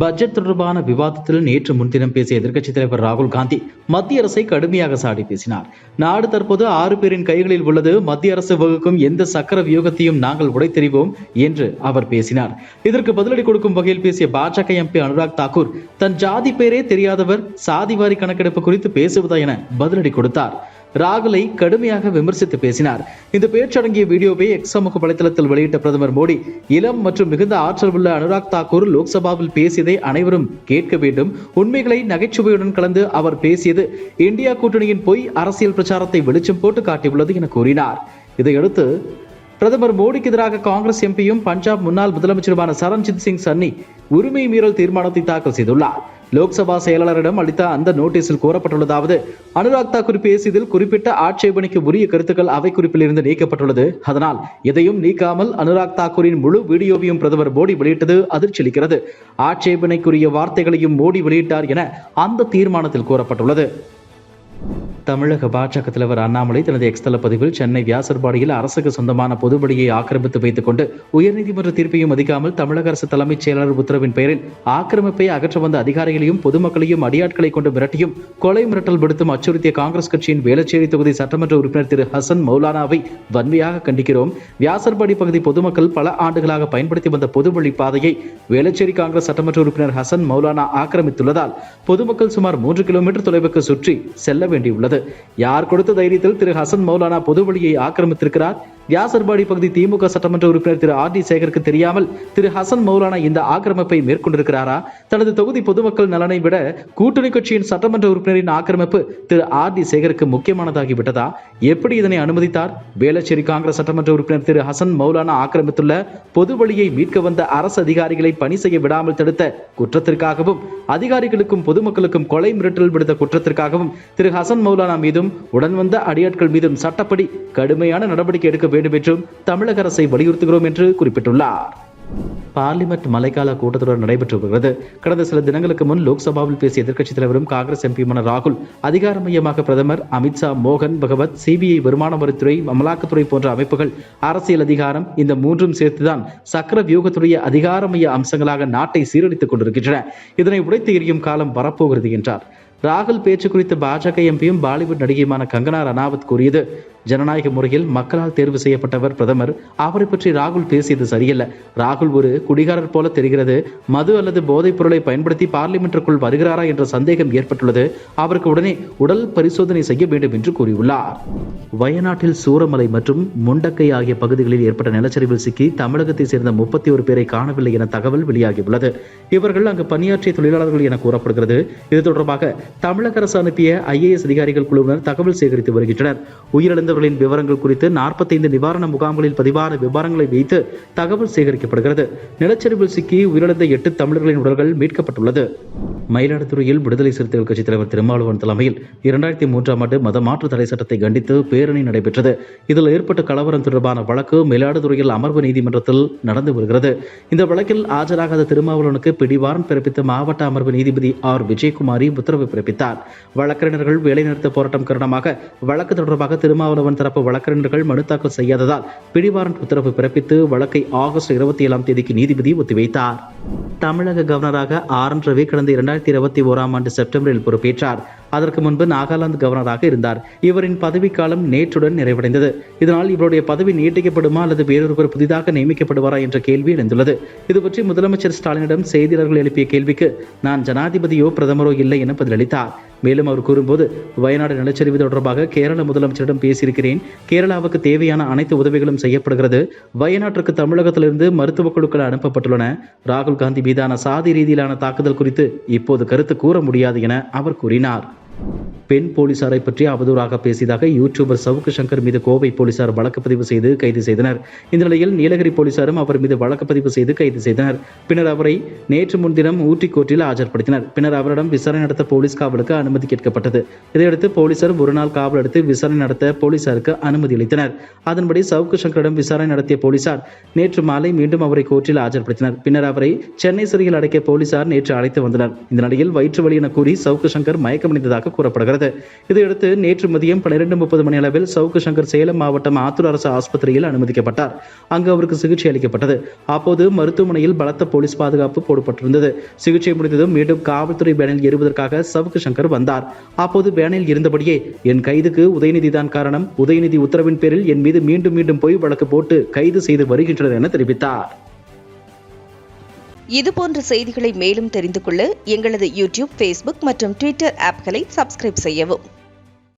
Budget தொடர்பான விவாதத்தில் நேற்று முன்தினம் பேசிய எதிர்க்கட்சித் தலைவர் ராகுல் காந்தி மத்திய அரசை கடுமையாக சாடி பேசினார். நாடு தற்போது 6 பேரின் கைகளில் உள்ளது. மத்திய அரசு வகுக்கும் எந்த சக்கர வியூகத்தையும் நாங்கள் உடைத்தெறிவோம் என்று அவர் பேசினார். இதற்கு பதிலடி கொடுக்கும் வகையில் பேசிய பாஜக எம்பி அனுராக் தாக்கூர் தன் ஜாதி பேரே தெரியாதவர் சாதிவாரி கணக்கெடுப்பு குறித்து பேசுவதா என பதிலடி கொடுத்தார். ராகுலை கடுமையாக விமர்சித்து பேசினார். இந்த பேச்சடங்கிய வீடியோவை எக்ஸ் சமூக வலைதளத்தில் வெளியிட்ட பிரதமர் மோடி, இளம் மற்றும் மிகுந்த ஆற்றல் உள்ள அனுராக் தாக்கூர் லோக்சபாவில் பேசியதை அனைவரும் கேட்க வேண்டும். உண்மைகளை நகைச்சுவையுடன் கலந்து அவர் பேசியது இந்தியா கூட்டணியின் பொய் அரசியல் பிரச்சாரத்தை வெளிச்சம் போட்டு காட்டியுள்ளது என கூறினார். இதையடுத்து பிரதமர் மோடிக்கு எதிராக காங்கிரஸ் எம்பியும் பஞ்சாப் முன்னாள் முதலமைச்சருமான சரண்ஜித் சிங் சன்னி உரிமை மீறல் தீர்மானத்தை தாக்கல் செய்துள்ளார். லோக்சபா செயலாளரிடம் அளித்த அந்த நோட்டீஸில் கூறப்பட்டுள்ளதாவது, அனுராக் தாக்கூர் பேசியதில் குறிப்பிட்ட ஆட்சேபனைக்கு உரிய கருத்துக்கள் அவை குறிப்பில் இருந்து நீக்கப்பட்டுள்ளது. அதனால் எதையும் நீக்காமல் அனுராக் தாக்கூரின் முழு வீடியோவையும் பிரதமர் மோடி வெளியிட்டது அதிர்ச்சி அளிக்கிறது. ஆட்சேபனைக்குரிய வார்த்தைகளையும் மோடி வெளியிட்டார் என அந்த தீர்மானத்தில் கூறப்பட்டுள்ளது. தமிழக பாஜக தலைவர் அண்ணாமலை தனது எக்ஸ் தள பதிவில் சென்னை வியாசர்பாடியில் அரசுக்கு சொந்தமான பொதுவழியை ஆக்கிரமித்து வைத்துக் கொண்டு உயர்நீதிமன்ற தீர்ப்பையும் மதிக்காமல் தமிழக அரசு தலைமைச் செயலாளர் உத்தரவின் பெயரில் ஆக்கிரமிப்பை அகற்ற வந்த அதிகாரிகளையும் பொதுமக்களையும் அடியாட்களை கொண்டு மிரட்டியும் கொலை மிரட்டல் விடுத்தும் அச்சுறுத்திய காங்கிரஸ் கட்சியின் வேளச்சேரி தொகுதி சட்டமன்ற உறுப்பினர் திரு ஹசன் மௌலானாவை வன்மையாக கண்டிக்கிறோம். வியாசர்பாடி பகுதி பொதுமக்கள் பல ஆண்டுகளாக பயன்படுத்தி வந்த பொதுவழி பாதையை வேளச்சேரி காங்கிரஸ் சட்டமன்ற உறுப்பினர் ஹசன் மௌலானா ஆக்கிரமித்துள்ளதால் பொதுமக்கள் சுமார் 3 கிலோமீட்டர் தொலைவுக்கு சுற்றி செல்ல வேண்டியுள்ளது. யார் கொடுத்த தைரியத்தில் திரு ஹசன் மௌலானா பொது வழியை ஆக்கிரமித்திருக்கிறார்? வியாசர்பாடி பகுதி திமுக சட்டமன்ற உறுப்பினர் திரு ஆர் டி சேகருக்கு தெரியாமல் திரு ஹசன் மௌலானா இந்த ஆக்கிரமிப்பை மேற்கொண்டிருக்கிறாரா? தனது தொகுதி பொதுமக்கள் நலனை விட கூட்டணி கட்சியின் சட்டமன்ற உறுப்பினரின் ஆக்கிரமிப்பு திரு ஆர் டி சேகருக்கு முக்கியமானதாகிவிட்டதா? எப்படி இதனை அனுமதித்தார்? வேளச்சேரி காங்கிரஸ் சட்டமன்ற உறுப்பினர் திரு ஹசன் மௌலானா ஆக்கிரமித்துள்ள பொது வழியை மீட்க வந்த அரசு அதிகாரிகளை பணி செய்ய விடாமல் தடுத்த குற்றத்திற்காகவும் அதிகாரிகளுக்கும் பொதுமக்களுக்கும் கொலை மிரட்டல் விடுத்த குற்றத்திற்காகவும் திரு ஹசன் மௌலானா மீதும் உடன் வந்த அடியாட்கள் மீதும் சட்டப்படி கடுமையான நடவடிக்கை எடுக்க வேண்டும் என்றும் தமிழக அரசை வலியுறுத்துகிறோம் என்று குறிப்பிட்டுள்ளார். பார்லிமெண்ட் மழைக்கால கூட்டத்தொடர் நடைபெற்று வருகிறது. கடந்த சில தினங்களுக்கு முன் லோக்சபாவில் பேசிய எதிர்க்கட்சித் தலைவரும் காங்கிரஸ் எம்பியுமான ராகுல், அதிகார மையமாக பிரதமர், அமித்ஷா, மோகன் பகவத், சிபிஐ, வருமான வரித்துறை, அமலாக்கத்துறை போன்ற அமைப்புகள், அரசியல் அதிகாரம், இந்த மூன்றும் சேர்த்துதான் சக்கர வியூகத்துடைய அதிகார மைய அம்சங்களாக நாட்டை சீரழித்துக் கொண்டிருக்கின்றன. இதனை உடைத்து எறியும் காலம் வரப்போகிறது என்றார். ராகுல் பேச்சு குறித்து பாஜக எம்பியும் பாலிவுட் நடிகையுமான கங்கனா ரனாவத் கூறியது, ஜனநாயக முறையில் மக்களால் தேர்வு செய்யப்பட்டவர் பிரதமர். அவரை பற்றி ராகுல் பேசியது சரியல்ல. ராகுல் ஒரு குடிகாரர் போல தெரிகிறது. மது அல்லது போதைப் பொருளை பயன்படுத்தி பார்லிமென்ட்டுக்குள் வருகிறாரா என்ற சந்தேகம் ஏற்பட்டுள்ளது. அவருக்கு உடனே உடல் பரிசோதனை செய்ய வேண்டும் என்று கூறியுள்ளார். வயநாட்டில் சூரமலை மற்றும் முண்டக்கை ஆகிய பகுதிகளில் ஏற்பட்ட நிலச்சரிவில் சிக்கி தமிழகத்தை சேர்ந்த 31 பேரை காணவில்லை என தகவல் வெளியாகியுள்ளது. இவர்கள் அங்கு பணியாற்றிய தொழிலாளர்கள் என கூறப்படுகிறது. இது தொடர்பாக தமிழக அரசு அனுப்பிய IAS அதிகாரிகள் குழுவினர் தகவல் சேகரித்து வருகின்றனர். உயிரிழந்தவர்களின் விவரங்கள் குறித்து 45 நிவாரண முகாம்களில் பதிவான விவரங்களை வைத்து தகவல் சேகரிக்கப்படுகிறது. நிலச்சரிவில் சிக்கி உயிரிழந்த 8 தமிழர்களின் உடல்கள் மீட்கப்பட்டுள்ளது. மயிலாடுதுறையில் விடுதலை சிறுத்தைகள் கட்சித் தலைவர் திருமாவளவன் தலைமையில் 2003ஆம் ஆண்டு மதமாற்று தடை சட்டத்தை கண்டித்து பேரணி நடைபெற்றது. இதில் ஏற்பட்ட கலவரம் தொடர்பான வழக்கு மயிலாடுதுறையில் அமர்வு நீதிமன்றத்தில் நடந்து வருகிறது. இந்த வழக்கில் ஆஜராகாத திருமாவளவனுக்கு பிடிவாரண்ட் பிறப்பித்த மாவட்ட அமர்வு நீதிபதி ஆர் விஜயகுமாரி உத்தரவு பிறப்பித்தார். வழக்கறிஞர்கள் வேலைநிறுத்த போராட்டம் காரணமாக வழக்கு தொடர்பாக திருமாவளவன் தரப்பு வழக்கறிஞர்கள் மனு தாக்கல் செய்யாததால் பிடிவாரண்ட் உத்தரவு பிறப்பித்து வழக்கை ஆகஸ்ட் 27ஆம் தேதிக்கு நீதிபதி ஒத்திவைத்தார். தமிழக கவர்னராக RN ரவி கடந்த 2021ஆம் ஆண்டு செப்டம்பரில் பொறுப்பேற்றார். அதற்கு முன்பு நாகாலாந்து கவர்னராக இருந்தார். இவரின் பதவிக்காலம் நேற்றுடன் நிறைவடைந்தது. இதனால் இவருடைய பதவி நீட்டிக்கப்படுமா அல்லது வேறொருவர் புதிதாக நியமிக்கப்படுவாரா என்ற கேள்வி எழுந்துள்ளது. இதுபற்றி முதலமைச்சர் ஸ்டாலினிடம் செய்தியாளர்கள் எழுப்பிய கேள்விக்கு நான் ஜனாதிபதியோ பிரதமரோ இல்லை என பதிலளித்தார். மேலும் அவர் கூறும்போது, வயநாடு நிலச்சரிவு தொடர்பாக கேரள முதலமைச்சரிடம் பேசியிருக்கிறேன். கேரளாவுக்கு தேவையான அனைத்து உதவிகளும் செய்யப்படுகிறது. வயநாட்டிற்கு தமிழகத்திலிருந்து மருத்துவ குழுக்கள் அனுப்பப்பட்டுள்ளன. ராகுல் காந்தி மீதான சாதி ரீதியிலான தாக்குதல் குறித்து இப்போது கருத்து கூற முடியாது என அவர் கூறினார். பெண் போலீசாரை பற்றி அவதூறாக பேசியதாக யூடியூபர் சவுக்கு சங்கர் மீது கோவை போலீசார் வழக்கு பதிவு செய்து கைது செய்தனர். இந்த நிலையில் நீலகிரி போலீசாரும் அவர் மீது வழக்கு பதிவு செய்து கைது செய்தனர். பின்னர் அவரை நேற்று முன்தினம் ஊட்டி கோர்ட்டில் ஆஜர்படுத்தினர். பின்னர் அவரிடம் விசாரணை நடத்த போலீஸ் காவலுக்கு அனுமதி கேட்கப்பட்டது. இதையடுத்து போலீசார் ஒரு நாள் காவல் எடுத்து விசாரணை நடத்த போலீசாருக்கு அனுமதி அளித்தனர். அதன்படி சவுக்கு சங்கரிடம் விசாரணை நடத்திய போலீசார் நேற்று மாலை மீண்டும் அவரை கோர்ட்டில் ஆஜர்படுத்தினர். பின்னர் அவரை சென்னை சிறையில் அடைக்க போலீசார் நேற்று அழைத்து வந்தனர். இந்த நிலையில் வயிற்று வலி என கூறி சவுக்கு சங்கர் மயக்கமடைந்ததாக இருந்ததாக கூறப்படுகிறது. இதையடுத்து நேற்று மதியம் 12:30 மணி அளவில் சவுக்கு சங்கர் சேலம் மாவட்டம் ஆத்தூர் அரசு ஆஸ்பத்திரியில் அனுமதிக்கப்பட்டார். அங்கு அவருக்கு சிகிச்சை அளிக்கப்பட்டது. அப்போது மருத்துவமனையில் பலத்த போலீஸ் பாதுகாப்பு போடப்பட்டிருந்தது. சிகிச்சை முடிந்ததும் மீண்டும் காவல்துறை வேனில் ஏறுவதற்காக சவுக்கு சங்கர் வந்தார். அப்போது வேனில் இருந்தபடியே என் கைதுக்கு உதயநிதி தான் காரணம், உதயநிதி உத்தரவின் பேரில் என் மீது மீண்டும் பொய் வழக்கு போட்டு கைது செய்து வருகின்றனர் என தெரிவித்தார். இதுபோன்ற செய்திகளை மேலும் தெரிந்து கொள்ள எங்களது யூடியூப், ஃபேஸ்புக் மற்றும் ட்விட்டர் ஆப்களை சப்ஸ்கிரைப் செய்யவும்.